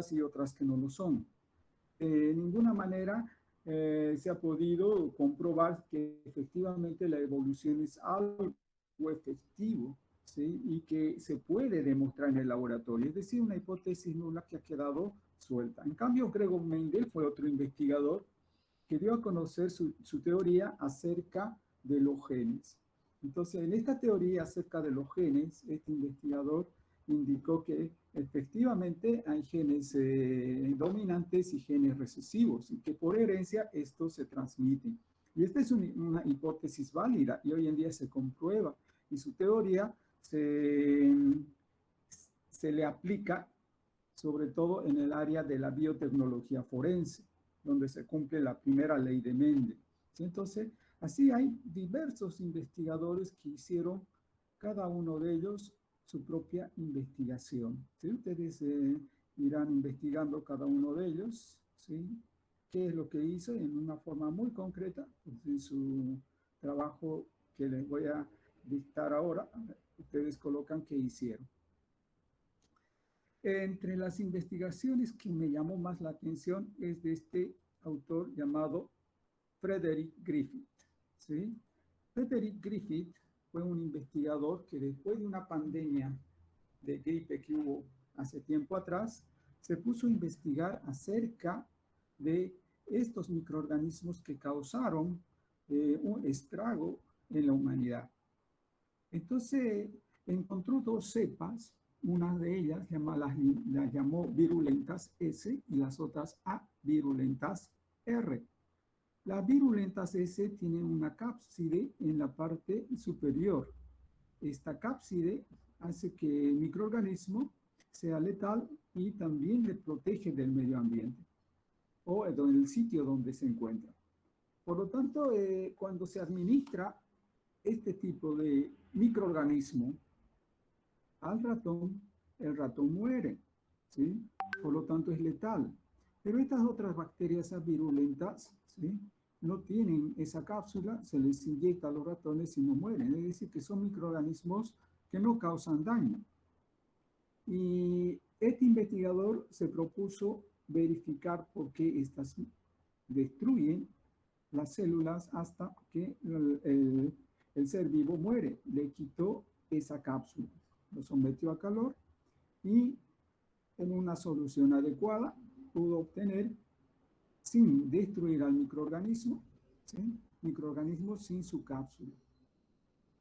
virulentas y otras que no lo son. De ninguna manera se ha podido comprobar que efectivamente la evolución es algo efectivo, ¿sí? Y que se puede demostrar en el laboratorio. Es decir, una hipótesis nula que ha quedado suelta. En cambio, Gregor Mendel fue otro investigador que dio a conocer su teoría acerca de los genes. Entonces, en esta teoría acerca de los genes, este investigador indicó que efectivamente hay genes dominantes y genes recesivos y que por herencia estos se transmiten. Y esta es una hipótesis válida y hoy en día se comprueba. Y su teoría se le aplica sobre todo en el área de la biotecnología forense, donde se cumple la primera ley de Mendel. ¿Sí? Entonces, así hay diversos investigadores que hicieron, cada uno de ellos, su propia investigación. ¿Sí? Ustedes irán investigando cada uno de ellos, ¿sí? Qué es lo que hizo en una forma muy concreta, pues en su trabajo que les voy a dictar ahora, ustedes colocan qué hicieron. Entre las investigaciones que me llamó más la atención es de este autor llamado Frederick Griffith, ¿sí? Frederick Griffith fue un investigador que después de una pandemia de gripe que hubo hace tiempo atrás, se puso a investigar acerca de estos microorganismos que causaron un estrago en la humanidad. Entonces, encontró dos cepas, una de ellas las llamó virulentas S y las otras A virulentas R. Las virulentas S tienen una cápside en la parte superior. Esta cápside hace que el microorganismo sea letal y también le protege del medio ambiente o del sitio donde se encuentra. Por lo tanto, cuando se administra este tipo de microorganismo al ratón, el ratón muere, ¿sí? Por lo tanto es letal. Pero estas otras bacterias virulentas, ¿sí? No tienen esa cápsula, se les inyecta a los ratones y no mueren. Es decir, que son microorganismos que no causan daño. Y este investigador se propuso verificar por qué estas destruyen las células hasta que el ser vivo muere. Le quitó esa cápsula, lo sometió a calor y en una solución adecuada pudo obtener, sin destruir al microorganismo, ¿sí? Microorganismo sin su cápsula.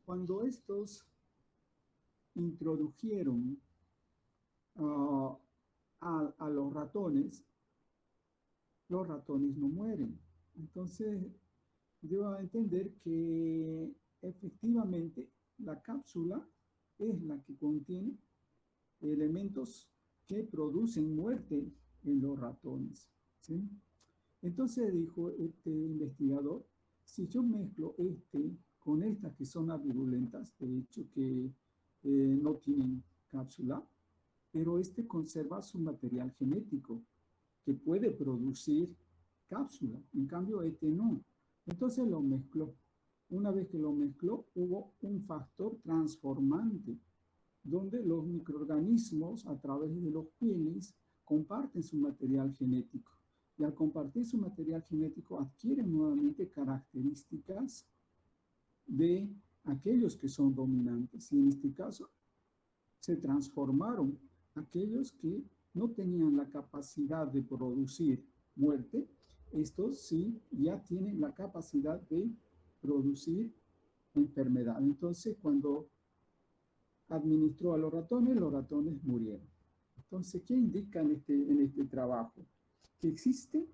Cuando estos introdujeron a los ratones no mueren. Entonces, dio a entender que efectivamente la cápsula es la que contiene elementos que producen muerte en los ratones, ¿sí? Entonces dijo este investigador, si yo mezclo con estas que son virulentas, de hecho que no tienen cápsula, pero conserva su material genético que puede producir cápsula, en cambio no. Entonces lo mezcló. Una vez que lo mezcló, hubo un factor transformante, donde los microorganismos a través de los genes comparten su material genético. Y al compartir su material genético adquieren nuevamente características de aquellos que son dominantes. Y en este caso se transformaron aquellos que no tenían la capacidad de producir muerte. Estos sí ya tienen la capacidad de producir enfermedad. Entonces, cuando administró a los ratones murieron. Entonces, ¿qué indica en este trabajo? Que existen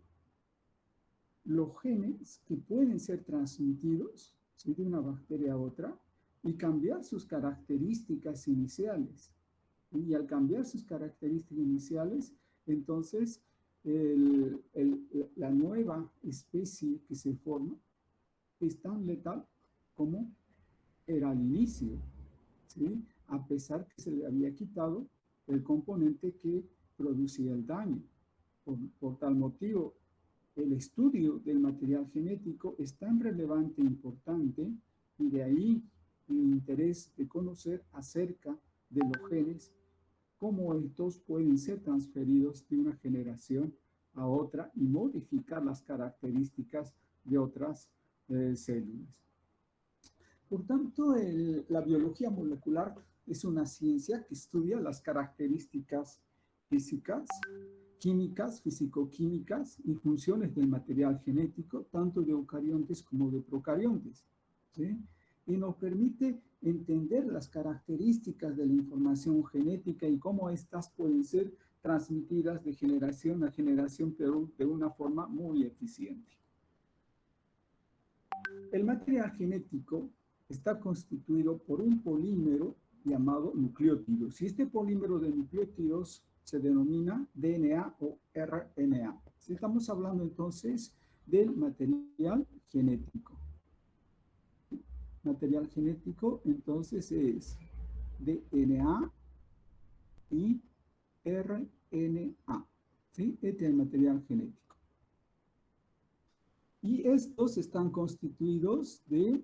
los genes que pueden ser transmitidos, ¿sí?, de una bacteria a otra y cambiar sus características iniciales. Y al cambiar sus características iniciales, entonces la nueva especie que se forma es tan letal como era al inicio, ¿sí?, a pesar que se le había quitado el componente que producía el daño. Por tal motivo, el estudio del material genético es tan relevante e importante, y de ahí el interés de conocer acerca de los genes cómo estos pueden ser transferidos de una generación a otra y modificar las características de otras células. Por tanto, la biología molecular es una ciencia que estudia las características físicas, químicas, físico-químicas y funciones del material genético, tanto de eucariontes como de procariontes, ¿sí? Y nos permite entender las características de la información genética y cómo éstas pueden ser transmitidas de generación a generación, pero de una forma muy eficiente. El material genético está constituido por un polímero llamado nucleótidos. Y este polímero de nucleótidos se denomina DNA o RNA. Estamos hablando entonces del material genético. Material genético entonces es DNA y RNA. ¿Sí? Este es el material genético. Y estos están constituidos de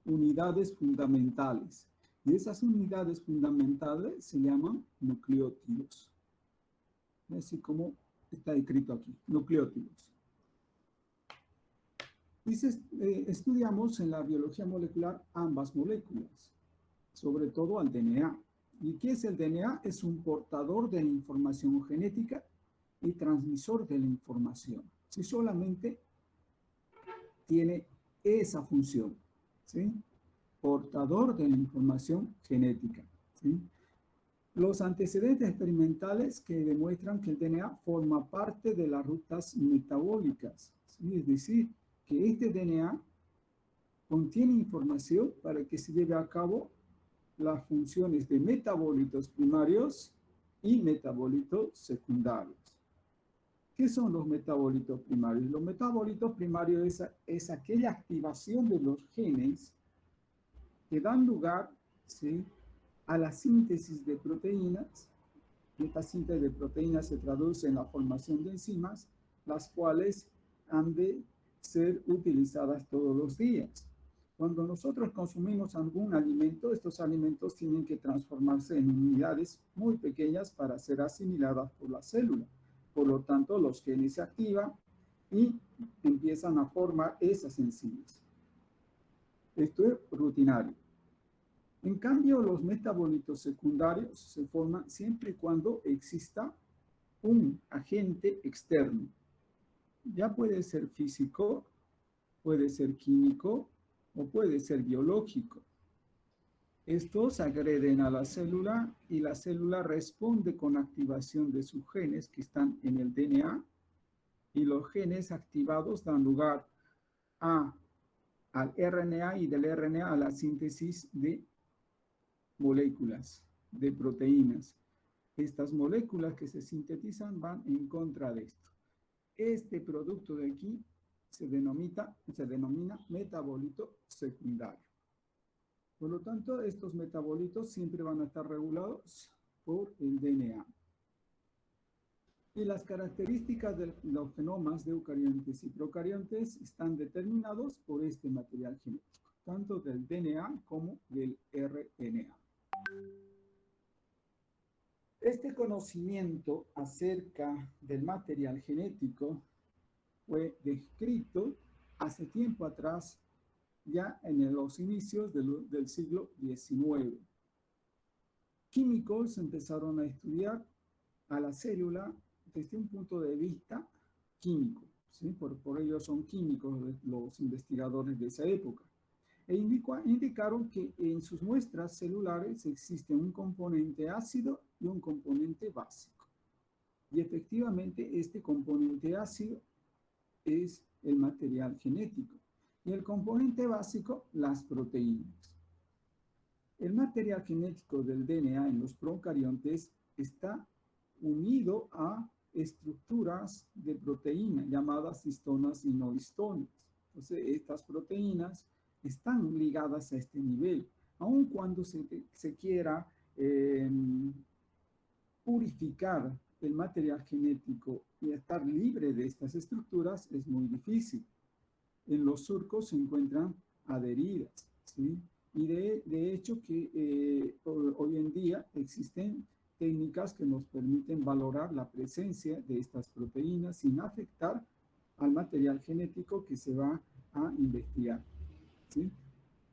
unidades fundamentales. Y esas unidades fundamentales se llaman nucleótidos. Así como está escrito aquí, nucleótidos. Y estudiamos en la biología molecular ambas moléculas, sobre todo al DNA. ¿Y qué es el DNA? Es un portador de la información genética y transmisor de la información. Si solamente tiene esa función, ¿sí? Portador de la información genética, ¿sí? Los antecedentes experimentales que demuestran que el DNA forma parte de las rutas metabólicas, ¿sí? Es decir, que este DNA contiene información para que se lleve a cabo las funciones de metabolitos primarios y metabolitos secundarios. ¿Qué son los metabolitos primarios? Los metabolitos primarios es aquella activación de los genes que dan lugar, ¿sí?, a la síntesis de proteínas. Esta síntesis de proteínas se traduce en la formación de enzimas, las cuales han de ser utilizadas todos los días. Cuando nosotros consumimos algún alimento, estos alimentos tienen que transformarse en unidades muy pequeñas para ser asimiladas por la célula. Por lo tanto, los genes se activan y empiezan a formar esas enzimas. Esto es rutinario. En cambio, los metabolitos secundarios se forman siempre y cuando exista un agente externo. Ya puede ser físico, puede ser químico o puede ser biológico. Estos agreden a la célula y la célula responde con activación de sus genes que están en el DNA, y los genes activados dan lugar al RNA y del RNA a la síntesis de moléculas, de proteínas. Estas moléculas que se sintetizan van en contra de esto. Este producto de aquí se denomina metabolito secundario. Por lo tanto, estos metabolitos siempre van a estar regulados por el DNA. Y las características de los genomas de eucariontes y procariontes están determinados por este material genético, tanto del DNA como del RNA. Este conocimiento acerca del material genético fue descrito hace tiempo atrás, ya en los inicios del siglo XIX. Químicos empezaron a estudiar a la célula desde un punto de vista químico, ¿sí? Por ello son químicos los investigadores de esa época. E indicaron que en sus muestras celulares existe un componente ácido y un componente básico. Y efectivamente este componente ácido es el material genético y el componente básico, las proteínas. El material genético del DNA en los procariontes está unido a estructuras de proteína llamadas histonas y no histonas. Entonces, estas proteínas están ligadas a este nivel, aun cuando se quiera purificar el material genético y estar libre de estas estructuras es muy difícil. En los surcos se encuentran adheridas, ¿sí? Y de hecho que hoy en día existen técnicas que nos permiten valorar la presencia de estas proteínas sin afectar al material genético que se va a investigar, ¿sí?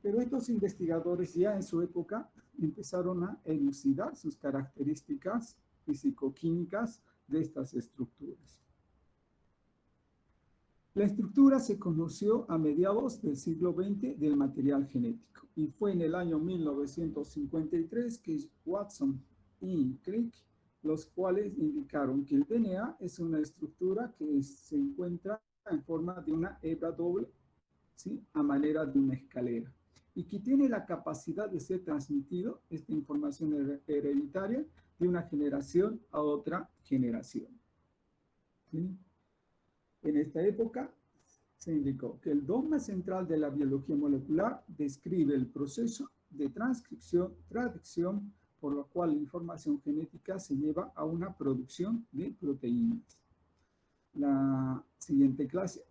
Pero estos investigadores ya en su época empezaron a elucidar sus características físico-químicas de estas estructuras. La estructura se conoció a mediados del siglo XX del material genético y fue en el año 1953 que Watson y Crick, los cuales indicaron que el DNA es una estructura que se encuentra en forma de una hebra doble, ¿sí?, a manera de una escalera, y que tiene la capacidad de ser transmitido, esta información hereditaria, de una generación a otra generación, ¿sí? En esta época se indicó que el dogma central de la biología molecular describe el proceso de transcripción, traducción, por lo cual la información genética se lleva a una producción de proteínas. La siguiente clase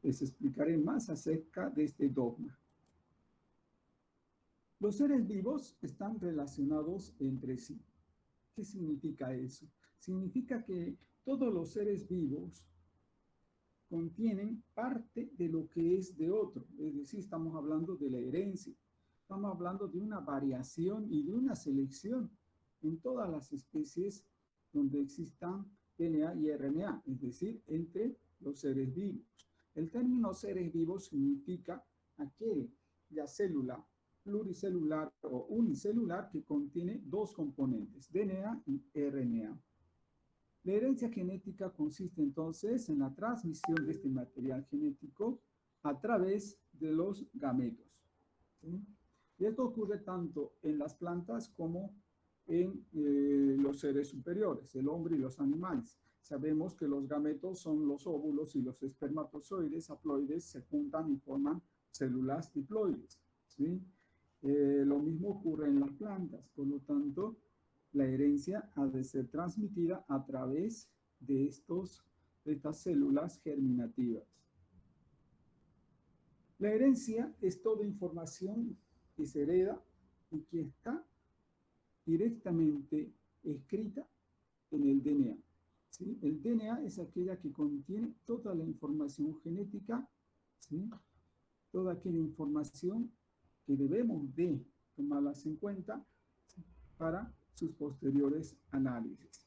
les explicaré más acerca de este dogma. Los seres vivos están relacionados entre sí. ¿Qué significa eso? Significa que todos los seres vivos contienen parte de lo que es de otro. Es decir, estamos hablando de la herencia. Estamos hablando de una variación y de una selección en todas las especies donde existan DNA y RNA, es decir, entre los seres vivos. El término seres vivos significa aquella célula pluricelular o unicelular que contiene dos componentes, DNA y RNA. La herencia genética consiste entonces en la transmisión de este material genético a través de los gametos, ¿sí? Y esto ocurre tanto en las plantas como en los seres superiores, el hombre y los animales. Sabemos que los gametos son los óvulos y los espermatozoides haploides se juntan y forman células diploides, ¿sí? Lo mismo ocurre en las plantas, por lo tanto, la herencia ha de ser transmitida a través de estas células germinativas. La herencia es toda información que se hereda y que está directamente escrita en el DNA, ¿sí? El DNA es aquella que contiene toda la información genética, ¿sí?, toda aquella información que debemos de tomarlas en cuenta, ¿sí?, para sus posteriores análisis.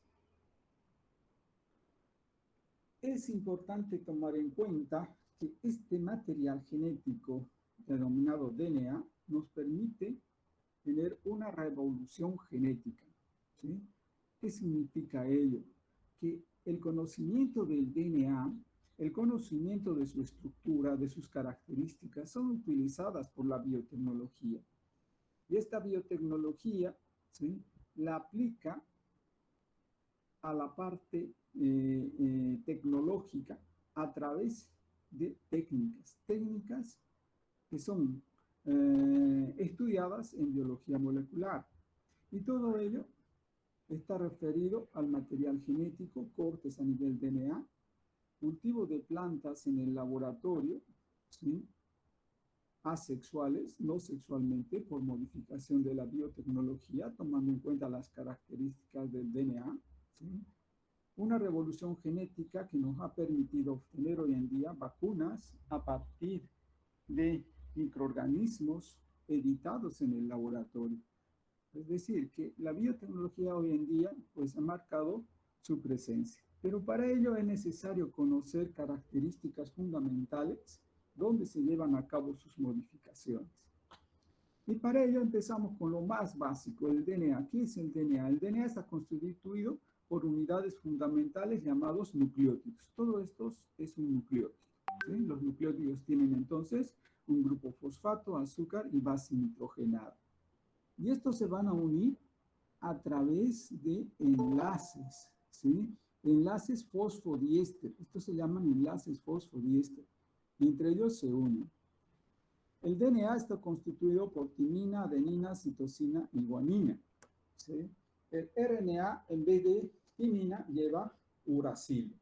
Es importante tomar en cuenta que este material genético denominado DNA nos permite tener una revolución genética, ¿sí? ¿Qué significa ello? Que el conocimiento del DNA, el conocimiento de su estructura, de sus características, son utilizadas por la biotecnología. Y esta biotecnología, ¿sí?, la aplica a la parte tecnológica a través de técnicas que son estudiadas en biología molecular. Y todo ello está referido al material genético, cortes a nivel DNA, cultivo de plantas en el laboratorio, ¿sí?, asexuales, no sexualmente, por modificación de la biotecnología, tomando en cuenta las características del DNA, ¿sí?, una revolución genética que nos ha permitido obtener hoy en día vacunas a partir de microorganismos editados en el laboratorio. Es decir, que la biotecnología hoy en día pues ha marcado su presencia. Pero para ello es necesario conocer características fundamentales donde se llevan a cabo sus modificaciones. Y para ello empezamos con lo más básico, el DNA. ¿Qué es el DNA? El DNA está constituido por unidades fundamentales llamados nucleótidos. Todo esto es un nucleótido, ¿sí? Los nucleótidos tienen entonces un grupo fosfato, azúcar y base nitrogenada. Y estos se van a unir a través de enlaces, ¿sí? Enlaces fosfodiéster. Estos se llaman enlaces fosfodiéster. Y entre ellos se unen. El DNA está constituido por timina, adenina, citosina y guanina, ¿sí? El RNA, en vez de timina, lleva uracilo.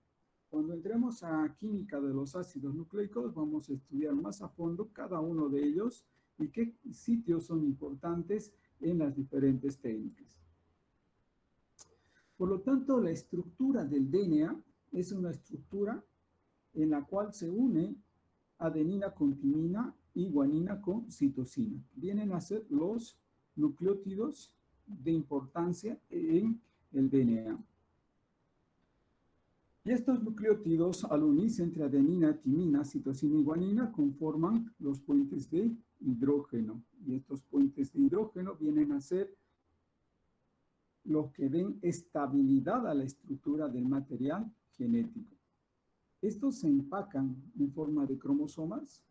Cuando entremos a química de los ácidos nucleicos, vamos a estudiar más a fondo cada uno de ellos y qué sitios son importantes en las diferentes técnicas. Por lo tanto, la estructura del DNA es una estructura en la cual se une adenina con timina y guanina con citosina. Vienen a ser los nucleótidos de importancia en el DNA. Y estos nucleótidos, al unirse entre adenina, timina, citosina y guanina, conforman los puentes de hidrógeno. Y estos puentes de hidrógeno vienen a ser los que den estabilidad a la estructura del material genético. Estos se empacan en forma de cromosomas,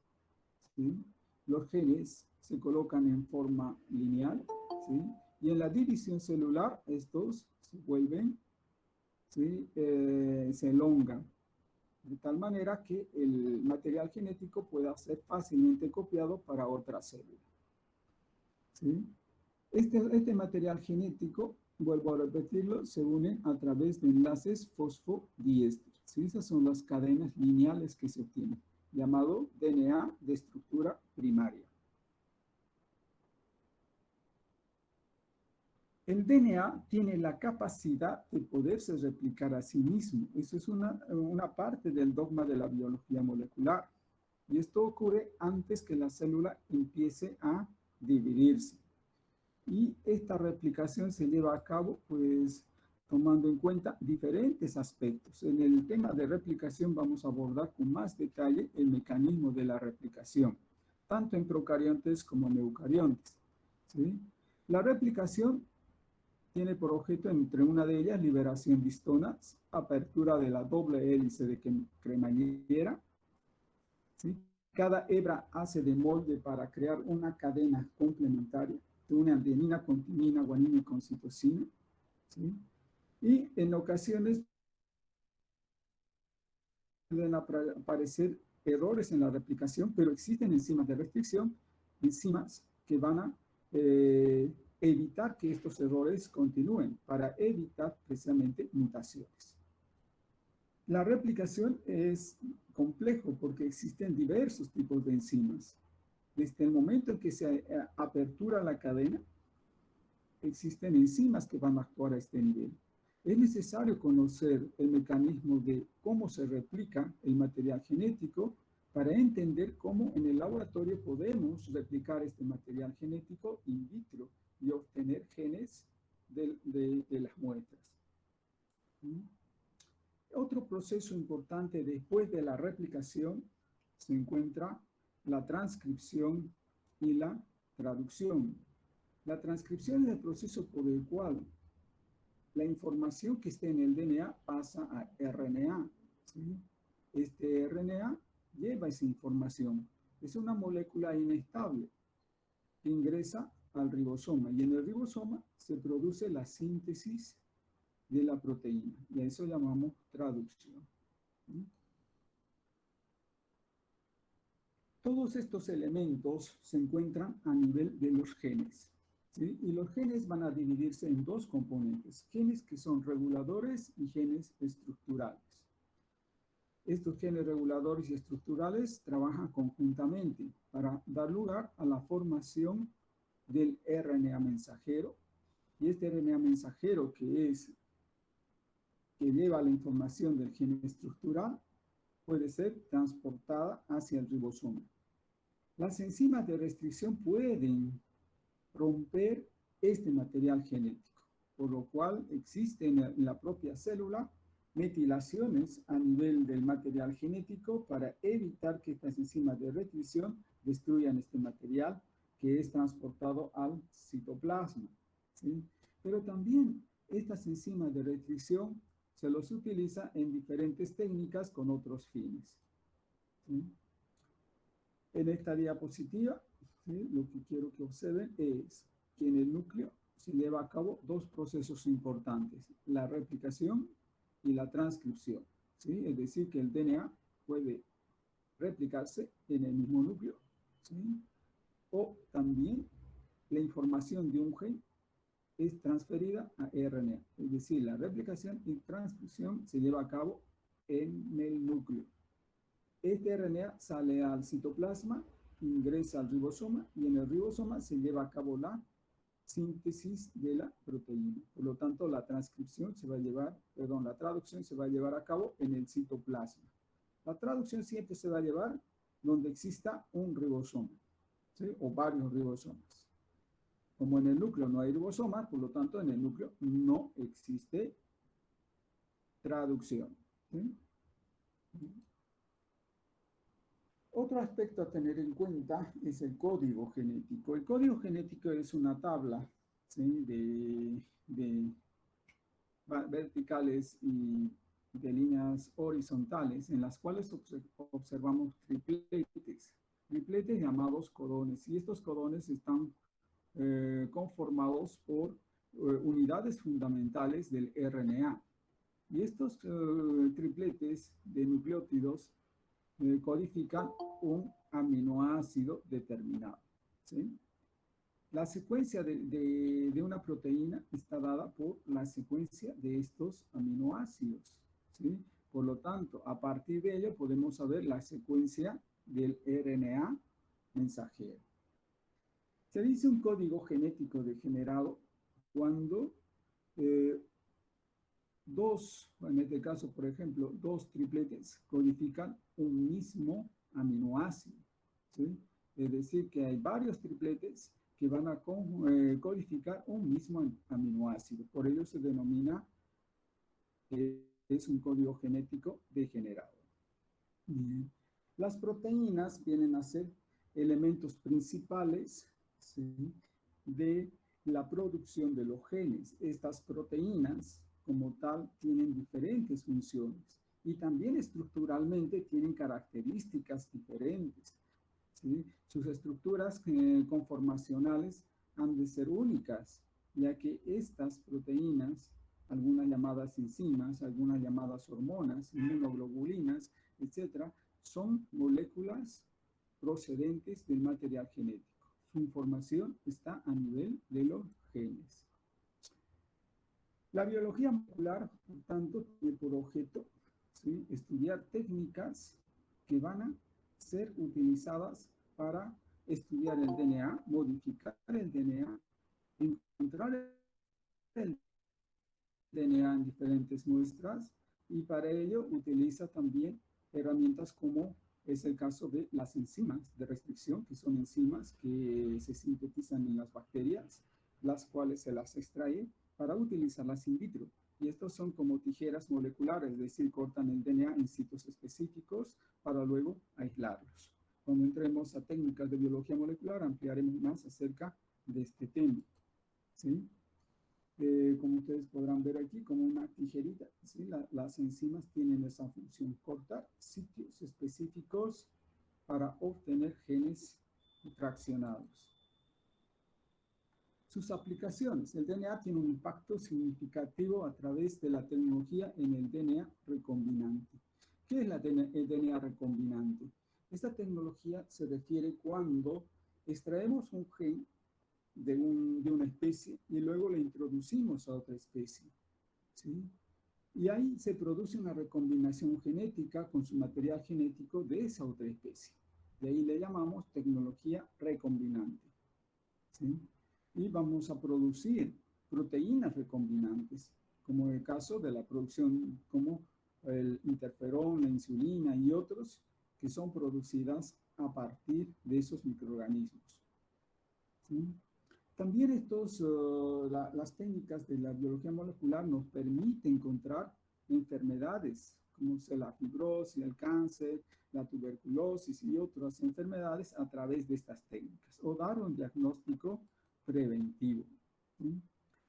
¿sí? Los genes se colocan en forma lineal, ¿sí? Y en la división celular estos se vuelven, ¿sí? Se elongan, de tal manera que el material genético pueda ser fácilmente copiado para otra célula, ¿sí? Este material genético, vuelvo a repetirlo, se une a través de enlaces fosfodiéster, ¿sí? Esas son las cadenas lineales que se obtienen, llamado DNA de estructura primaria. El DNA tiene la capacidad de poderse replicar a sí mismo. Eso es una parte del dogma de la biología molecular. Y esto ocurre antes que la célula empiece a dividirse. Y esta replicación se lleva a cabo, pues, tomando en cuenta diferentes aspectos. En el tema de replicación vamos a abordar con más detalle el mecanismo de la replicación, tanto en procariontes como en eucariontes, ¿sí? La replicación tiene por objeto, entre una de ellas, liberación de histonas, apertura de la doble hélice de cremallera, ¿sí? Cada hebra hace de molde para crear una cadena complementaria de una adenina con timina, guanina y con citosina, ¿sí? Y en ocasiones pueden aparecer errores en la replicación, pero existen enzimas de restricción, enzimas que van a evitar que estos errores continúen, para evitar precisamente mutaciones. La replicación es complejo porque existen diversos tipos de enzimas. Desde el momento en que se apertura la cadena, existen enzimas que van a actuar a este nivel. Es necesario conocer el mecanismo de cómo se replica el material genético para entender cómo en el laboratorio podemos replicar este material genético in vitro y obtener genes de las muestras. Otro proceso importante después de la replicación se encuentra la transcripción y la traducción. La transcripción es el proceso por el cual la información que esté en el DNA pasa a RNA, ¿sí? Este RNA lleva esa información. Es una molécula inestable que ingresa al ribosoma y en el ribosoma se produce la síntesis de la proteína y a eso llamamos traducción. ¿Sí? Todos estos elementos se encuentran a nivel de los genes, ¿sí? Y los genes van a dividirse en dos componentes, genes que son reguladores y genes estructurales. Estos genes reguladores y estructurales trabajan conjuntamente para dar lugar a la formación del RNA mensajero. Y este RNA mensajero que lleva la información del gen estructural puede ser transportada hacia el ribosoma. Las enzimas de restricción pueden romper este material genético, por lo cual existen en la propia célula metilaciones a nivel del material genético para evitar que estas enzimas de restricción destruyan este material que es transportado al citoplasma, ¿sí? Pero también estas enzimas de restricción se los utiliza en diferentes técnicas con otros fines, ¿sí? En esta diapositiva, ¿sí? Lo que quiero que observen es que en el núcleo se lleva a cabo dos procesos importantes, la replicación y la transcripción, ¿sí? Es decir, que el DNA puede replicarse en el mismo núcleo, ¿sí? O también la información de un gen es transferida a RNA, es decir, la replicación y transcripción se lleva a cabo en el núcleo. Este RNA sale al citoplasma, ingresa al ribosoma y en el ribosoma se lleva a cabo la síntesis de la proteína. Por lo tanto, la transcripción se va a llevar, perdón, la traducción se va a llevar a cabo en el citoplasma. La traducción siempre se va a llevar donde exista un ribosoma, ¿sí? O varios ribosomas. Como en el núcleo no hay ribosomas, por lo tanto, en el núcleo no existe traducción, ¿sí? Otro aspecto a tener en cuenta es el código genético. El código genético es una tabla, ¿sí? de verticales y de líneas horizontales en las cuales observamos tripletes llamados codones. Y estos codones están conformados por unidades fundamentales del RNA. Y estos tripletes de nucleótidos codifican un aminoácido determinado, ¿sí? La secuencia de una proteína está dada por la secuencia de estos aminoácidos, ¿sí? Por lo tanto, a partir de ello podemos saber la secuencia del RNA mensajero. Se dice un código genético degenerado cuando en este caso, por ejemplo, dos tripletes codifican un mismo aminoácido, ¿sí? Es decir, que hay varios tripletes que van a codificar un mismo aminoácido. Por ello se denomina, es un código genético degenerado. Bien. Las proteínas vienen a ser elementos principales, ¿sí?, de la producción de los genes. Estas proteínas, como tal, tienen diferentes funciones y también estructuralmente tienen características diferentes, ¿sí? Sus estructuras conformacionales han de ser únicas, ya que estas proteínas, algunas llamadas enzimas, algunas llamadas hormonas, inmunoglobulinas, etcétera, son moléculas procedentes del material genético. Su información está a nivel de los genes. La biología molecular, por tanto, tiene por objeto, ¿sí?, estudiar técnicas que van a ser utilizadas para estudiar el DNA, modificar el DNA, encontrar el DNA en diferentes muestras, y para ello utiliza también herramientas como es el caso de las enzimas de restricción, que son enzimas que se sintetizan en las bacterias, las cuales se las extrae para utilizarlas in vitro. Y estos son como tijeras moleculares, es decir, cortan el DNA en sitios específicos para luego aislarlos. Cuando entremos a técnicas de biología molecular, ampliaremos más acerca de este tema, ¿sí? Como ustedes podrán ver aquí, como una tijerita, ¿sí? Las enzimas tienen esa función, cortar sitios específicos para obtener genes fraccionados. Sus aplicaciones. El DNA tiene un impacto significativo a través de la tecnología en el DNA recombinante. ¿Qué es el DNA recombinante? Esta tecnología se refiere cuando extraemos un gen de una especie y luego le introducimos a otra especie, ¿sí? Y ahí se produce una recombinación genética con su material genético de esa otra especie. De ahí le llamamos tecnología recombinante, ¿sí? Y vamos a producir proteínas recombinantes, como el caso de la producción como el interferón, la insulina y otros que son producidas a partir de esos microorganismos, ¿sí? También las técnicas de la biología molecular nos permiten encontrar enfermedades como la fibrosis, el cáncer, la tuberculosis y otras enfermedades a través de estas técnicas, o dar un diagnóstico preventivo, ¿sí?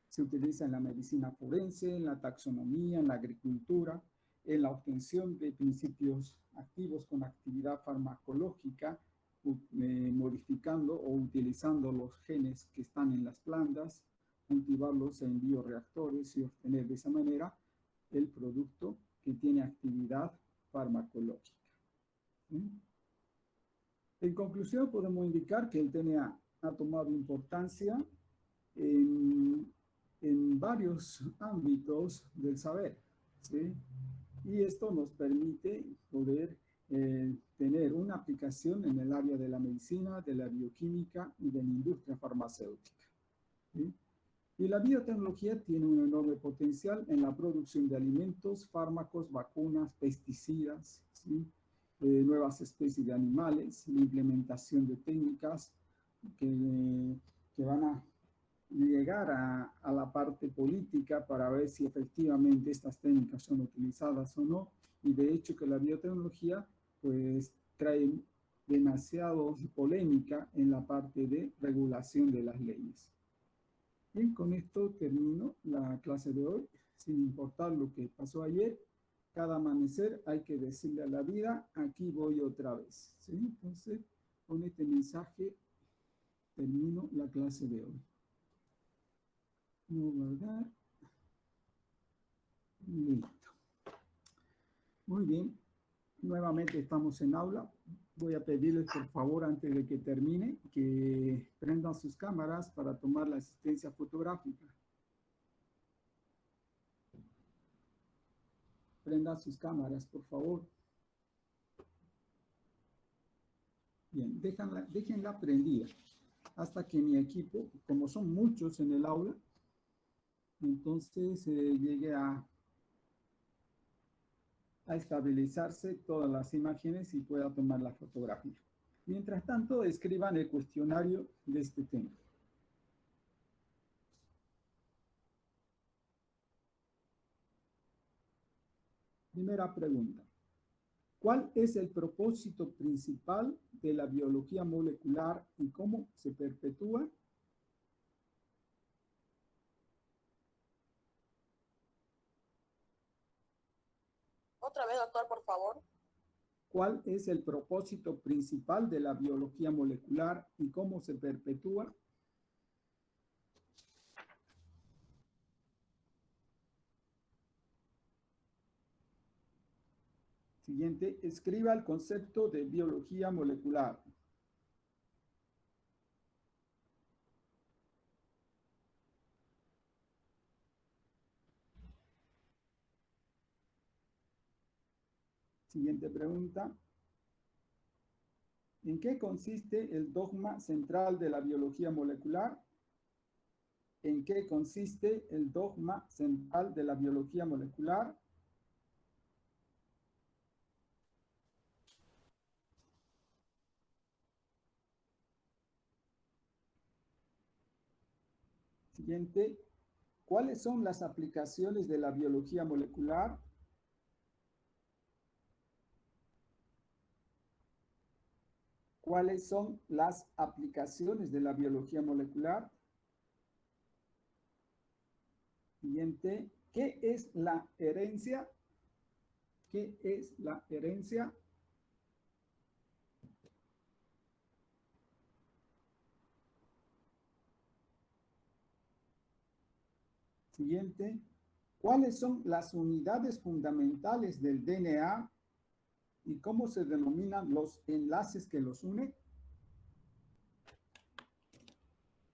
Se utiliza en la medicina forense, en la taxonomía, en la agricultura, en la obtención de principios activos con actividad farmacológica, modificando o utilizando los genes que están en las plantas, cultivarlos en bioreactores y obtener de esa manera el producto que tiene actividad farmacológica, ¿sí? En conclusión, podemos indicar que el DNA ha tomado importancia en varios ámbitos del saber, ¿sí? Y esto nos permite poder tener una aplicación en el área de la medicina, de la bioquímica y de la industria farmacéutica. ¿sí? Y la biotecnología tiene un enorme potencial en la producción de alimentos, fármacos, vacunas, pesticidas, ¿sí? Nuevas especies de animales, la implementación de técnicas que van a llegar a la parte política para ver si efectivamente estas técnicas son utilizadas o no. Y de hecho que la biotecnología pues trae demasiado polémica en la parte de regulación de las leyes. Bien, con esto termino la clase de hoy. Sin importar lo que pasó ayer, cada amanecer hay que decirle a la vida, aquí voy otra vez. ¿Sí? Entonces, con este mensaje termino la clase de hoy. No guardar. Listo. Muy bien. Nuevamente estamos en aula. Voy a pedirles, por favor, antes de que termine, que prendan sus cámaras para tomar la asistencia fotográfica. Prendan sus cámaras, por favor. Bien, déjenla prendida hasta que mi equipo, como son muchos en el aula, entonces llegue a estabilizarse todas las imágenes y pueda tomar la fotografía. Mientras tanto, escriban el cuestionario de este tema. Primera pregunta. ¿Cuál es el propósito principal de la biología molecular y cómo se perpetúa? Otra vez, doctor, por favor. ¿Cuál es el propósito principal de la biología molecular y cómo se perpetúa? Siguiente, escriba el concepto de biología molecular. Siguiente pregunta. ¿En qué consiste el dogma central de la biología molecular? ¿En qué consiste el dogma central de la biología molecular? Siguiente, ¿cuáles son las aplicaciones de la biología molecular? ¿Cuáles son las aplicaciones de la biología molecular? Siguiente, ¿qué es la herencia? ¿Qué es la herencia? Siguiente, ¿cuáles son las unidades fundamentales del DNA y cómo se denominan los enlaces que los unen?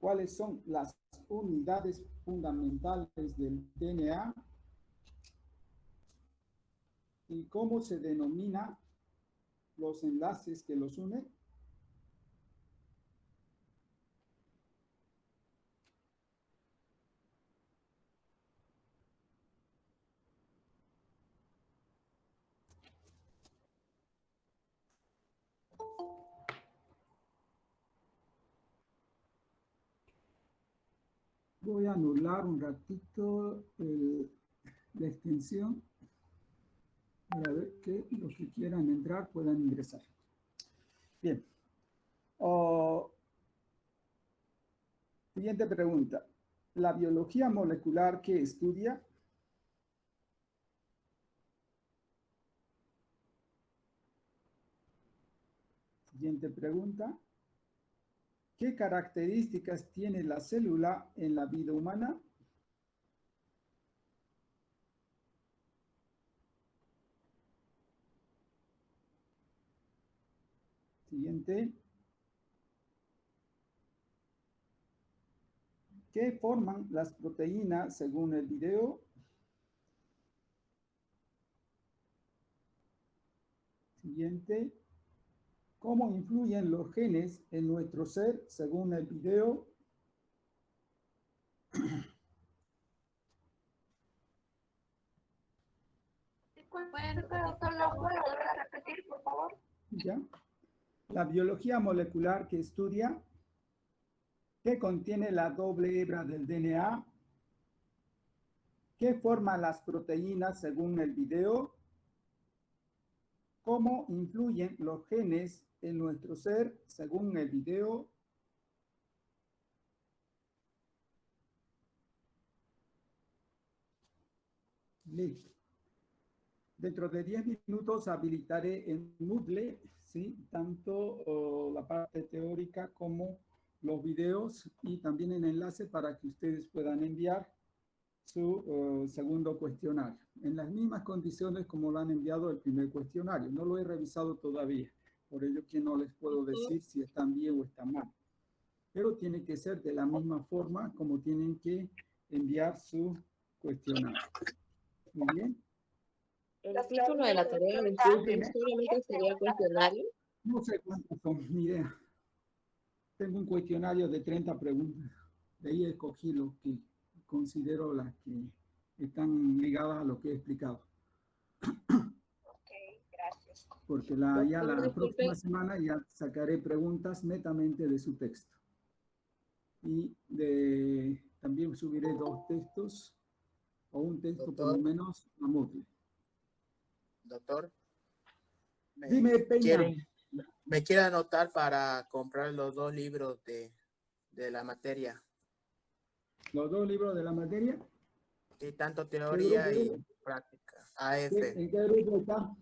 ¿Cuáles son las unidades fundamentales del DNA y cómo se denominan los enlaces que los unen? Voy a anular un ratito la extensión para ver que los que quieran entrar puedan ingresar. Bien. Siguiente pregunta. ¿La biología molecular qué estudia? Siguiente pregunta. ¿Qué características tiene la célula en la vida humana? Siguiente. ¿Qué forman las proteínas según el video? Siguiente. ¿Cómo influyen los genes en nuestro ser según el video? Repetir, por favor. ¿Ya? La biología molecular que estudia qué contiene la doble hebra del DNA, qué forman las proteínas según el video, cómo influyen los genes en nuestro ser según el video. Listo. Dentro de 10 minutos habilitaré en Moodle, ¿sí? Tanto la parte teórica como los videos y también el enlace para que ustedes puedan enviar su segundo cuestionario. En las mismas condiciones como lo han enviado el primer cuestionario. No lo he revisado todavía, por ello que no les puedo decir si están bien o están mal. Pero tiene que ser de la misma forma como tienen que enviar su cuestionario. Muy bien. El título de la tarea de estudio solamente sería cuestionario. No sé cuántas son, ni idea. Tengo un cuestionario de 30 preguntas. De ahí escogí lo que considero las que están ligadas a lo que he explicado. Ok, gracias. Porque ya Doctor, la disculpe. próxima semana ya sacaré preguntas netamente de su texto. Y también subiré 2 textos o un texto por lo Doctor, menos a Moodle. doctor, Dime, Peña. me quiere anotar para comprar los 2 libros de la materia. Los 2 libros de la materia. Sí, tanto ¿Qué teoría grupo y es? práctica. AF, ¿En qué grupo está?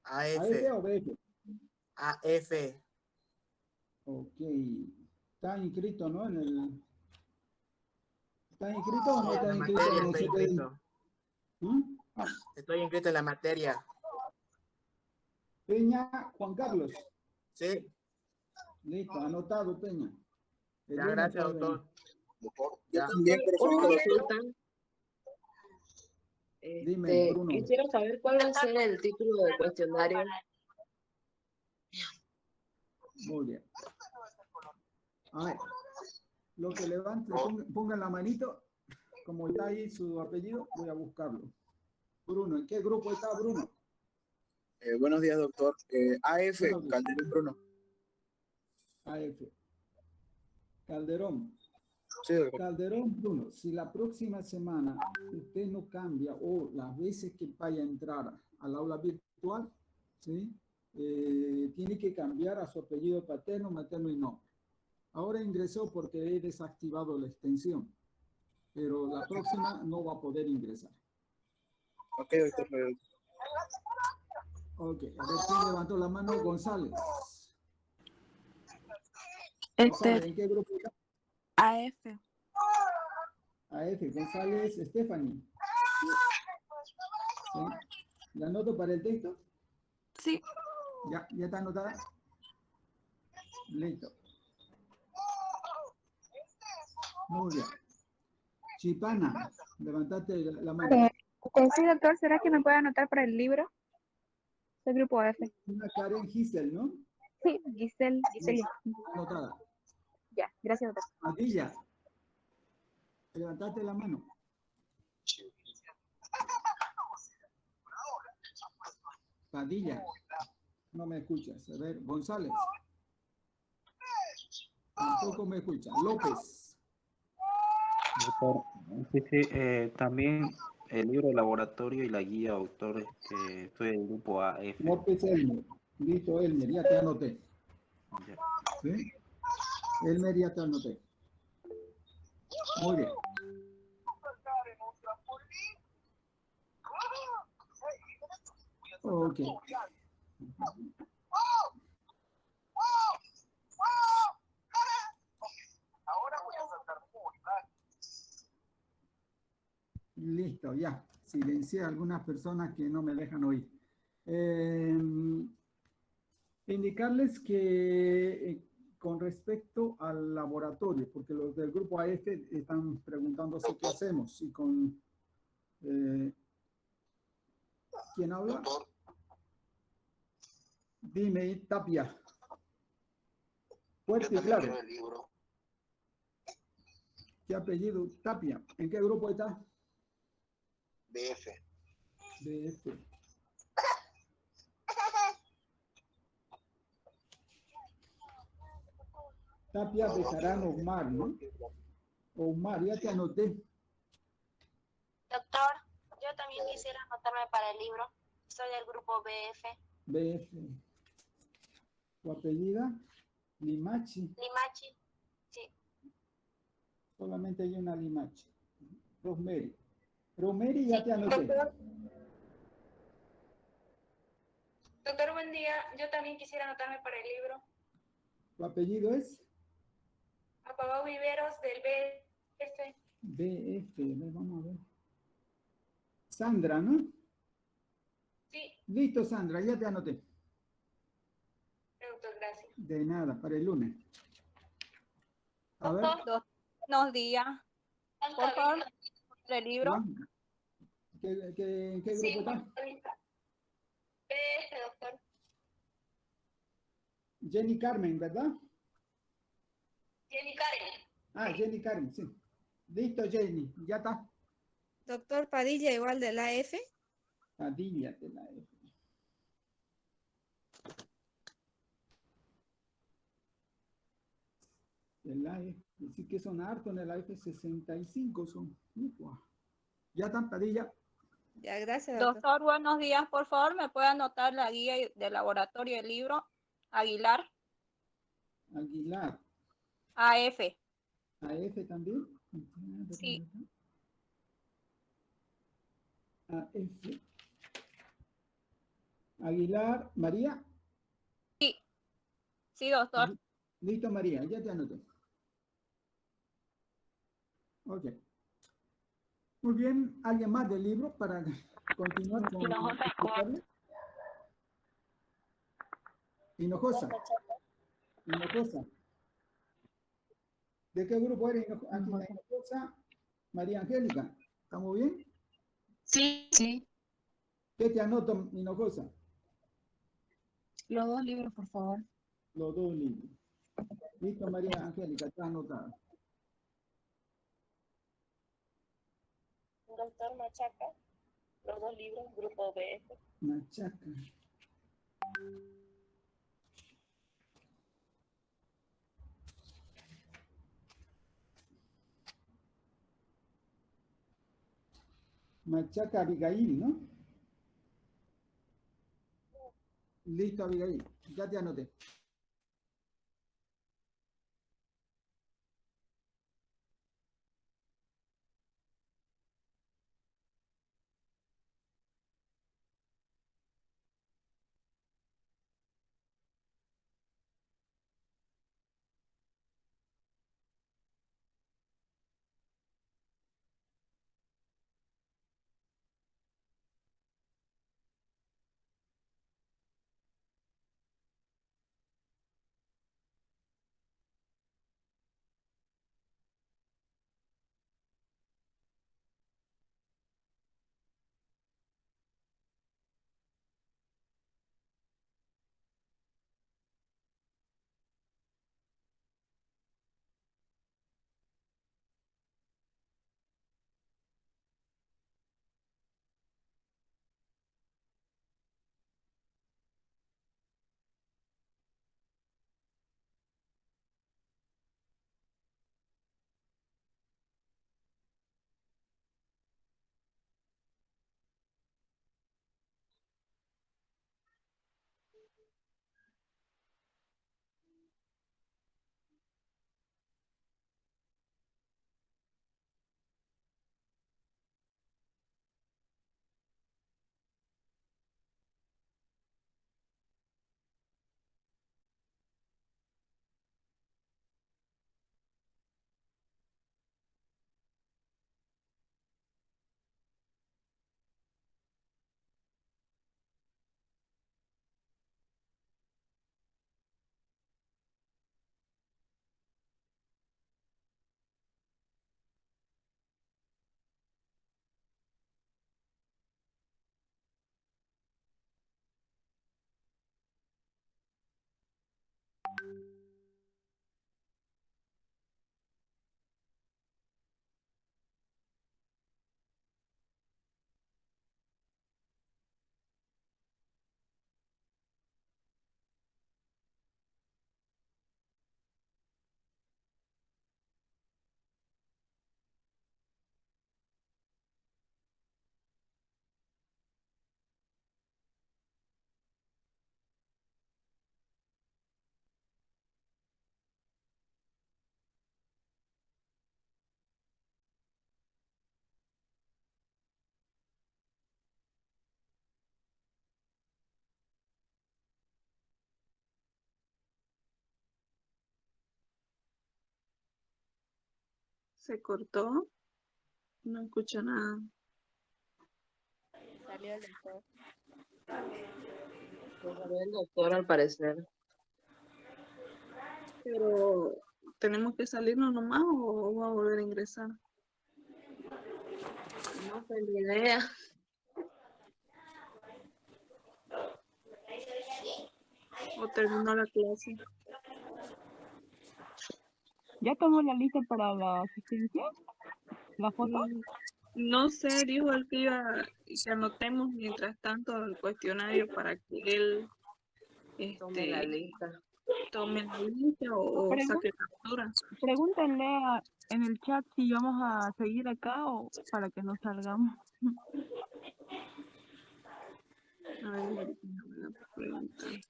AF, ¿AF o BF? AF. Ok. Está inscrito, ¿no? ¿Está inscrito o no Sí, en está la inscrito materia en el estoy CPI? inscrito. ¿Mm? Estoy inscrito en la materia. Peña Juan Carlos. Sí, Listo, anotado, Peña. El ya, lunes gracias, puede venir. doctor. Yo Ya. también, por Una favor. consulta. Dime, Bruno. Quisiera saber cuál va a ser el título del cuestionario. Muy bien. A ver, lo que levante, pongan la manito. Como está ahí su apellido, voy a buscarlo. Bruno, ¿en qué grupo está Bruno? Buenos días, doctor. AF, Buenos días. Calderón Bruno. AF. Calderón. Sí, doctor. Calderón Bruno, si la próxima semana usted no cambia o las veces que vaya a entrar al aula virtual, ¿sí? Tiene que cambiar a su apellido paterno, materno y nombre. Ahora ingresó porque he desactivado la extensión, pero la próxima no va a poder ingresar. Ok, doctor. Ok, a ver quién levantó la mano. González. Este, ¿En qué grupo está? AF. AF, González, Stephanie. ¿Sí? ¿La anoto para el texto? Sí. ¿Ya está anotada? Listo. Muy bien. Chipana, levantate la mano. Sí, doctor, ¿será que me puede anotar para el libro? Del grupo F. Una Karen Gisel, ¿no? Sí, Giselle. Anotada. Ya, gracias, doctor. Padilla, levantate la mano. Padilla, no me escuchas. A ver, González. Tampoco me escucha. López. Doctor, sí, también el libro de laboratorio y la guía, doctor, estoy en el grupo AF. López Elmer. Listo, Elmer, ya te anoté. Ya. ¿Sí? Elmer, ya te anoté. Muy bien. Ok. Listo, ya. Silencié a algunas personas que no me dejan oír. Indicarles que con respecto al laboratorio, porque los del grupo AF están preguntándose qué hacemos y con... ¿quién habla? Doctor. Dime, Tapia. Yo Fuerte y también claro. quiero el libro. ¿Qué apellido? Tapia. ¿En qué grupo está? BF. BF. Tapia Bejarano Omar, ¿no? Omar, ya te anoté. Doctor, yo también quisiera anotarme para el libro. Soy del grupo BF. BF. ¿Tu apellida? Limachi. Limachi. Sí. Solamente hay una Limachi. Rosemary. Rosemary, ya te anoté. Doctor, buen día. Yo también quisiera anotarme para el libro. ¿Tu apellido es? Apagado Viveros del BF. BF. Vamos a ver. Sandra, ¿no? Sí, Listo, Sandra, ya te anoté. doctor, gracias. De nada, para el lunes. A ver, Doctor, Buenos días. Por favor, el libro. Blanca. ¿En qué sí, grupo está? BF, doctor. Jenny Carmen, ¿verdad? Jenny Karen. Ah, Jenny Carmen, sí. Listo, Jenny, ya está. Doctor Padilla, igual de la F. Padilla de la F. De la F. Sí que son hartos en la F65 son. Ufua. Ya están, Padilla. Ya, gracias, doctor. Doctor, buenos días. Por favor, ¿me puede anotar la guía de laboratorio del libro? Aguilar, Aguilar. AF. AF también. Sí. AF. Aguilar, María. Sí, doctor. Listo, María, ya te anoté. Ok. Muy bien, ¿alguien más del libro para continuar con explicarle? Hinojosa. Hinojosa. ¿De qué grupo eres, Hinojosa? María Angélica. ¿Estamos bien? Sí, sí. ¿Qué te anoto, Hinojosa? Los dos libros, por favor. Los dos libros. Listo, María Angélica, está anotada. Doctor Machaca. Los dos libros, grupo BF. Machaca. Machaca Abigail, ¿no? Listo, Abigail. Ya te anoté. Se cortó. No escucho nada. Salió el doctor. Se salió el doctor al parecer. Pero, ¿tenemos que salirnos nomás o va a volver a ingresar? No sé ni idea. ¿O terminó la clase? ¿Ya tomó la lista para la asistencia? ¿La foto? No sé, dijo él que que anotemos mientras tanto el cuestionario para que él Tome la lista. tome la lista o saque captura. Pregúntenle en el chat si vamos a seguir acá o para que no salgamos. A ver, ahorita me voy a preguntar.